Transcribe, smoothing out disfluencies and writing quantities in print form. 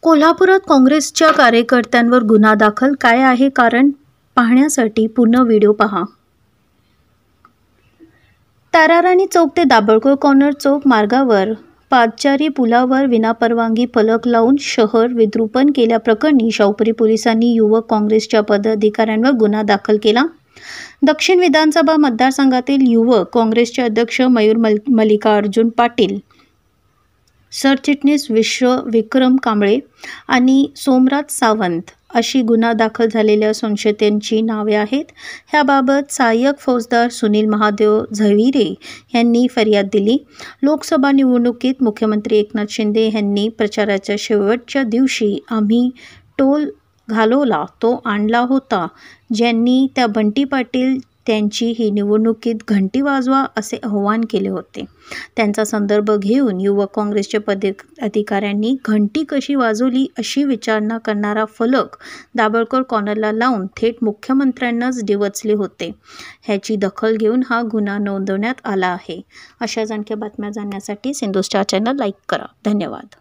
कोल्हापुरात काँग्रेसच्या कार्यकर्त्यांवर गुन्हा दाखल, काय आहे कारण? पाहण्यासाठी पूर्ण व्हिडिओ पहा. ताराराणी चौक ते दाभोळकर कॉर्नर चौक मार्गावर पादचारी पुलावर विनापरवानगी फलक लावून शहर विद्रूपन केल्याप्रकरणी शाहूपुरी पोलिसांनी युवक काँग्रेसच्या पदाधिकाऱ्यांवर गुन्हा दाखल केला. दक्षिण विधानसभा मतदारसंघातील युवक काँग्रेसचे अध्यक्ष मयूर मल्लिकार्जुन पाटील, सरचिटणीस विक्रम कांबळे आणि सोमराज सावंत अशी गुन्हा दाखल झालेल्या संशयितांची नावे आहेत. ह्याबाबत सहाय्यक फौजदार सुनील महादेव झविरे यांनी फर्याद दिली. लोकसभा निवडणुकीत मुख्यमंत्री एकनाथ शिंदे यांनी प्रचाराच्या शेवटच्या दिवशी आम्ही टोल घालवला तो आणला होता, ज्यांनी त्या बंटी पाटील त्यांची ही निवडणुकीत घंटी वाजवा असे आवाहन केले होते. त्यांचा संदर्भ घेऊन युवक काँग्रेसच्या पदाधिकाऱ्यांनी घंटी कशी वाजवली अशी विचारणा करणारा फलक दाभोळकर कॉर्नरला लावून थेट मुख्यमंत्र्यांनाच डिवचले होते. ह्याची दखल घेऊन हा गुन्हा नोंदवण्यात आला आहे. अशाच आणखी बातम्या जाणण्यासाठी सिंधू स्टार चॅनल लाईक करा. धन्यवाद.